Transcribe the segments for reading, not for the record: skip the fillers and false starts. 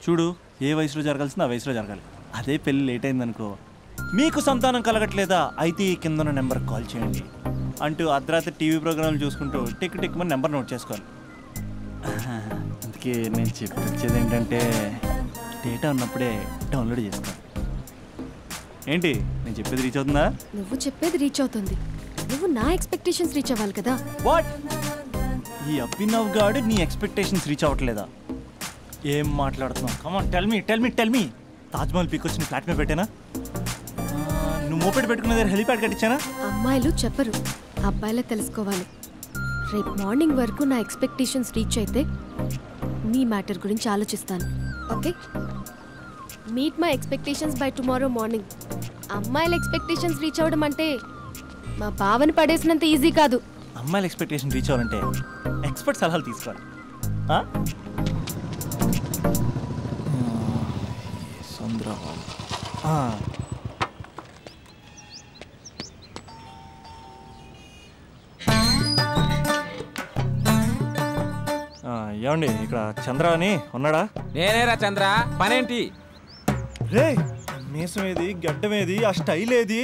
చూడు, ఏ వయసులో జరగాల్సిందో ఆ వయసులో జరగాలి. అదే పెళ్ళి లేట్ అయిందనుకో, మీకు సంతానం కలగట్లేదా అయితే ఈ కింద ఉన్న నెంబర్కి కాల్ చేయండి అంటూ అర్ధరాత్రి టీవీ ప్రోగ్రాంలు చూసుకుంటూ టిక్ టిక్ మన నెంబర్ నోట్ చేసుకోవాలి. అందుకే నేను చెప్పేది ఏంటంటే డేటా ఉన్నప్పుడే డౌన్లోడ్ చేసుకోవాలి. ఏంటి నేను చెప్పేది రీచ్ అవుతుందా? నువ్వు చెప్పేది రీచ్ అవుతుంది, నువ్వు నా ఎక్స్పెక్టేషన్స్ రీచ్ అవ్వాలి కదా. వాట్? ఈ అభినవ్ గాడు నీ ఎక్స్పెక్టేషన్స్ రీచ్ అవ్వట్లేదా? ఏం మాట్లాడుతున్నావు? Come on tell me. Taj Mahal peak వచ్చి నీ ఫ్లాట్ మీద పెట్టానా? నువ్వు మోపెట్ పెట్టుకునే దగ్గర హెలిప్యాడ్ కట్టించానా? అమ్మాయిలు చెప్పరు, అబ్బాయిలే తెలుసుకోవాలి. రేపు మార్నింగ్ వరకు నా ఎక్స్పెక్టేషన్స్ రీచ్ అయితే నీ మ్యాటర్ గురించి ఆలోచిస్తాను. Okay, meet my expectations by tomorrow morning. అమ్మాయిల ఎక్స్పెక్టేషన్స్ రీచ్ అవ్వడం అంటే మా బావని పడేసినంత ఈజీ కాదు. అమ్మాయిల ఎక్స్పెక్టేషన్ రీచ్ అవ్వాలంటే ఎక్స్పర్ట్ సలహాలు తీసుకోవాలి. ఏమండి, ఇక్కడ చంద్ర అని ఉన్నాడా? నేనేరా చంద్ర, పనేంటి? రే, మీసం ఏది, గడ్డం ఏది, ఆ స్టైల్ ఏది,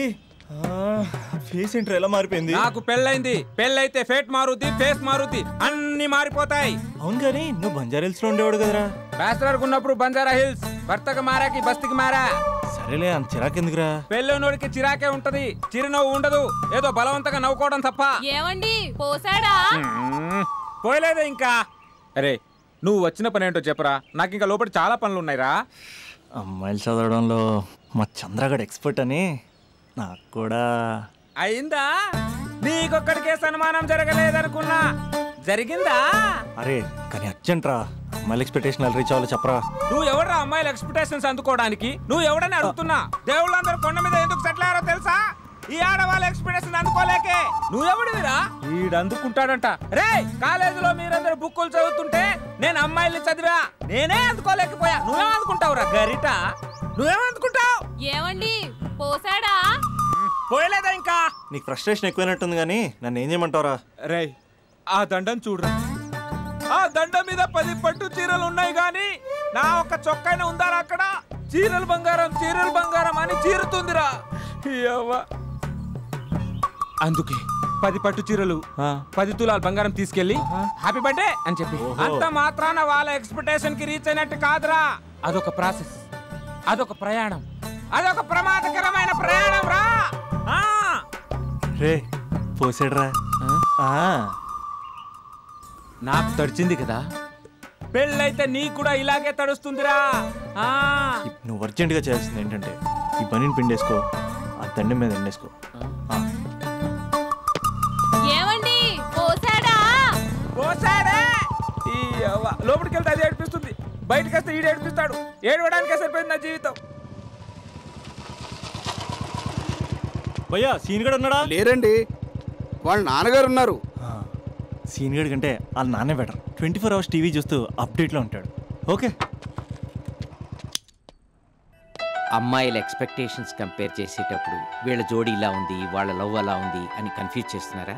ఫేస్ ఏంట్రా ఎలా మారిపోయింది? నాకు పెళ్ళైంది, పెళ్ళైతే ఫేట్ మారుద్ది, ఫేస్ మారుద్ది, అన్ని మారిపోతాయి. అవును కానీ నువ్వు బంజారా హిల్స్ లో ఉండేవాడు కదరా? బ్యాచిలర్ ఉన్నప్పుడు బంజారా హిల్స్, భర్తకు మారాకి బస్తికి మారా. సరేలే, అంత చిరాకెందుకురా? పెళ్ళోనోడికి చిరాకే ఉంటది, చిరునవ్వు ఉండదు, ఏదో బలవంతంగా నవ్వుకోవడం తప్ప. ఏమండి పోసాడా? పోయలేదే ఇంకా. అరే నువ్వు వచ్చిన పని ఏంటో చెప్పరా, నాకు ఇంకా లోపల చాలా పనులు ఉన్నాయిరా. అమ్మాయిలు చదవడంలో మా చంద్రగడ్ ఎక్స్పర్ట్ అని నాకు కూడా అయిందా? నీకొక్కడికే సన్మానం జరగలేదనుకున్నా, జరిగిందా? అరే కానీ అర్జెంట్ రా, అమ్మాయిల ఎక్స్పెక్టేషన్ రీచ్ అవ్వాలి చెప్పరా. నువ్వు ఎవడరా అమ్మాయిల ఎక్స్పెక్టేషన్స్ అందుకోవడానికి? నువ్వు ఎవడని అడుగుతున్నా. దేవుళ్ళందరూ కొండ మీద ఎందుకు సెటిల్ అయ్యారో తెలుసా? ఈ ఆడవాళ్ళ ఎక్స్పెక్టేషన్ అందుకోలేకే. నువ్వెవడివిరా? వీడు అందుకుంటాడంట. రే, కాలేజీలో మీరందరూ బుక్కులు చదువుతుంటే నేను అమ్మాయిల్ని చదివా, నేనే అందుకోలేకపోయా. నువ్వేం అందుకుంటావురా గరిట? నువ్వేం అందుకుంటావు? ఏమండి పోసాడా? పోయలేదా ఇంకా? నీకు ఫ్రస్ట్రేషన్ ఎక్కువైనట్టుంది కానీ నన్ను ఏం చేయమంటావురా? రే, ఆ దండం చూడరా. ఆ దండం మీద 10 పట్టు చీరలు ఉన్నాయి గాని నా ఒక్క చొక్కాయిన ఉందారా అక్కడ? చీరలు బంగారం అని చీరుతుందిరా. అందుకే 10 పట్టు చీరలు 10 తులాల బంగారం తీసుకెళ్లి హ్యాపీ బర్త్డే అని చెప్పి. అంత మాత్రాన వాళ్ళ ఎక్స్పెక్టేషన్ కి రీచ్ అయినట్టు కాదురా. అదొక ప్రాసెస్, అదొక ప్రయాణం, అదొక ప్రమాదకరమైన ప్రయాణం రా. రే పోసాడురా. నాకు తడిచింది కదా, పెళ్ళైతే నీ కూడా ఇలాగే తడుస్తుందిరా. నువ్వు అర్జెంటుగా చేయాల్సింది ఏంటంటే ఈ పనిని పిండేసుకో, ఆ దండం మీద ఎండేసుకో. ఏమండి పోసాడా? పోసాడే. ఈ లోపలికి వెళ్తే అది ఏడిపిస్తుంది, బయటకు వస్తే ఈడు ఏడిపిస్తాడు. ఏడవడానికే సరిపోయింది నా జీవితం. భయ్యా సీన్ గడు ఉన్నాడా? లేరండి, వాళ్ళ నాన్నగారు ఉన్నారు. సీన్ గడి కంటే వాళ్ళ నాన్నే బెటర్. 24 hours టీవీ చూస్తూ అప్డేట్లో ఉంటాడు. ఓకే, అమ్మాయిల ఎక్స్పెక్టేషన్స్ కంపేర్ చేసేటప్పుడు వీళ్ళ జోడి ఇలా ఉంది, వాళ్ళ లవ్ అలా ఉంది అని కన్ఫ్యూజ్ చేస్తున్నారా?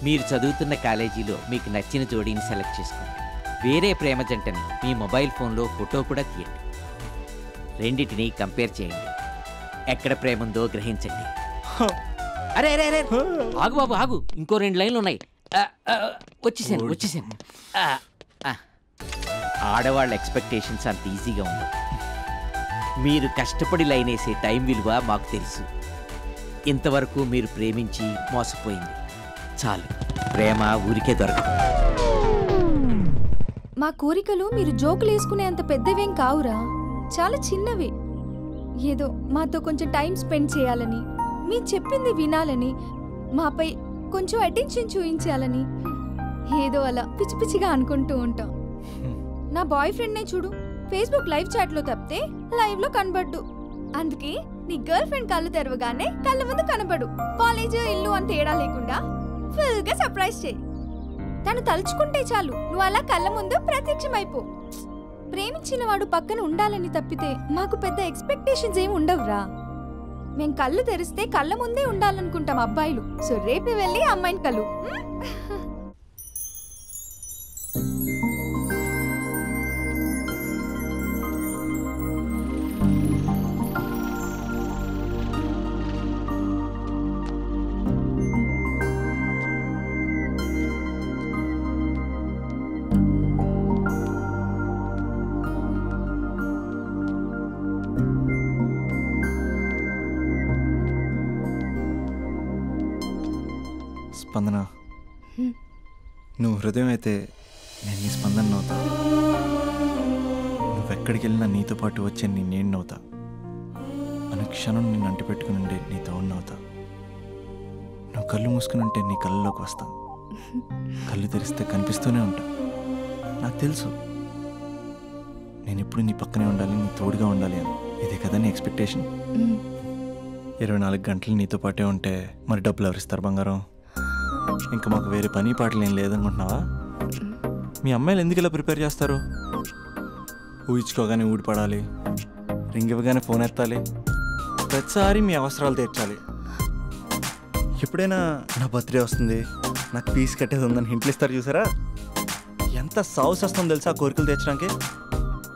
మీరు చదువుతున్న కాలేజీలో మీకు నచ్చిన జోడీని సెలెక్ట్ చేసుకోండి. వేరే ప్రేమ జంటని మీ మొబైల్ ఫోన్లో ఫోటో కూడా తీయండి. రెండింటిని కంపేర్ చేయండి, ఎక్కడ ప్రేమ ఉందో గ్రహించండి. అరే అరే అరే ఆగు బాబు ఆగు, ఇంకో 2 లైన్లు ఉన్నాయి. వచ్చేసాను. ఆడవాళ్ళ ఎక్స్పెక్టేషన్స్ అంత ఈజీగా ఉండవు. మీరు కష్టపడి లైన్ వేసే టైం విలువ మాకు తెలుసు. ఇంతవరకు మీరు ప్రేమించి మోసపోయింది చాలు, ప్రేమ ఊరికే దొరకదు. మా కోరికలు మీరు జోకులు వేసుకునేంత పెద్దవేం కావురా, చాలా చిన్నవి. ఏదో మాతో కొంచెం టైం స్పెండ్ చేయాలని, మీ చెప్పింది వినాలని, మాపై కొంచెం అటెన్షన్ చూపించాలని ఏదో అలా పిచ్చి పిచ్చిగా అనుకుంటూ ఉంటాం. నా బాయ్ ఫ్రెండ్నే చూడు, ఫేస్బుక్ లైవ్ చాట్లో తప్పితే లైవ్లో కనబడ్డు. అందుకే నీ గర్ల్ ఫ్రెండ్ కళ్ళు తెరవగానే కళ్ళ ముందు కనబడు. కాలేజ్ ఇల్లు అని తేడా లేకుండా ఫుల్గా సర్ప్రైజ్ చేయి. తను తలుచుకుంటే చాలు నువ్వు అలా కళ్ళ ముందు ప్రత్యక్షమైపో. ప్రేమించిన వాడు పక్కన ఉండాలని తప్పితే మాకు పెద్ద ఎక్స్పెక్టేషన్స్ ఏమి ఉండవురా. మేం కళ్ళు తెరిస్తే కళ్ళ ముందే ఉండాలనుకుంటాం అబ్బాయిలు. సో రేపు వెళ్ళి అమ్మాయిని కలు. స్పందన, నువ్వు హృదయం అయితే నేను నీ స్పందన నవ్వుతా. నువ్వెక్కడికి వెళ్ళినా నీతో పాటు వచ్చే నేను నవ్వుతా. అనుక్షణం నిన్ను అంటి పెట్టుకుని ఉండే నీ తోడు నవ్వుతా. నువ్వు కళ్ళు మూసుకుని ఉంటే నీ కళ్ళలోకి వస్తా. కళ్ళు తెరిస్తే కనిపిస్తూనే ఉంటా. నాకు తెలుసు నేను ఎప్పుడు నీ పక్కనే ఉండాలి, నీ తోడుగా ఉండాలి అని. ఇదే కదా నీ ఎక్స్పెక్టేషన్? 24 గంటలు నీతో పాటే ఉంటే మరి డబ్బులు ఎవరిస్తారు బంగారం? ఇంకా మాకు వేరే పని పాటలు ఏం లేదనుకుంటున్నావా? మీ అమ్మాయిలు ఎందుకు ఇలా ప్రిపేర్ చేస్తారు? ఊహించుకోగానే ఊడిపడాలి, రింగ్ ఇవ్వగానే ఫోన్ ఎత్తాలి, ప్రతిసారి మీ అవసరాలు తీర్చాలి. ఎప్పుడైనా నా బర్త్డే వస్తుంది, నాకు ఫీజు కట్టేది ఉందని హింట్లు ఇస్తారు చూసారా? ఎంత సాహసం వస్తుందో తెలుసా కోరికలు తీర్చడానికి?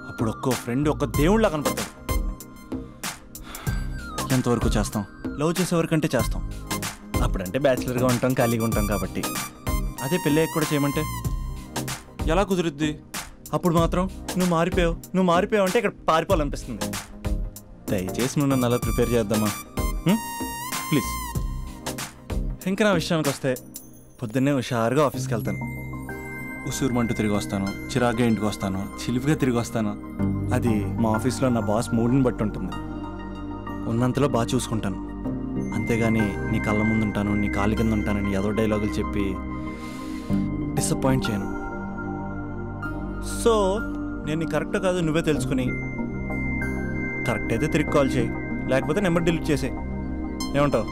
అప్పుడు ఒక్కో ఫ్రెండ్ ఒక్క దేవుళ్ళ కనపడతాడు. ఎంతవరకు చేస్తాం? లవ్ చేసేవరకంటే చేస్తాం. అప్పుడంటే బ్యాచిలర్గా ఉంటాం, ఖాళీగా ఉంటాం కాబట్టి. అదే పెళ్ళి కూడా చేయమంటే ఎలా కుదురుద్ది? అప్పుడు మాత్రం నువ్వు మారిపోయావు అంటే ఇక్కడ పారిపోవాలనిపిస్తుంది. దయచేసి నువ్వు నన్ను అలా ప్రిపేర్ చేద్దామా ప్లీజ్. ఇంకా నా విషయానికి వస్తే పొద్దున్నే హుషారుగా ఆఫీస్కి వెళ్తాను. ఉసూరుమంటూ తిరిగి వస్తాను, చిరాగ్గా ఇంటికి వస్తాను, చిలిపిగా తిరిగి వస్తాను. అది మా ఆఫీస్లో నా బాస్ మూడ్ని బట్టి ఉంటుంది. ఉన్నంతలో బాగా చూసుకుంటాను, అంతేగాని నీ కళ్ళ ముందు ఉంటాను, నీ కాళ్ళ కింద ఉంటానని ఏదో డైలాగులు చెప్పి డిసప్పాయింట్ చేయను. సో నేను నీ కరెక్ట్ కాదు నువ్వే తెలుసుకుని, కరెక్ట్ అయితే తిరిగి కాల్ చేయి, లేకపోతే నెంబర్ డిలీట్ చేసే. ఏమంటావు?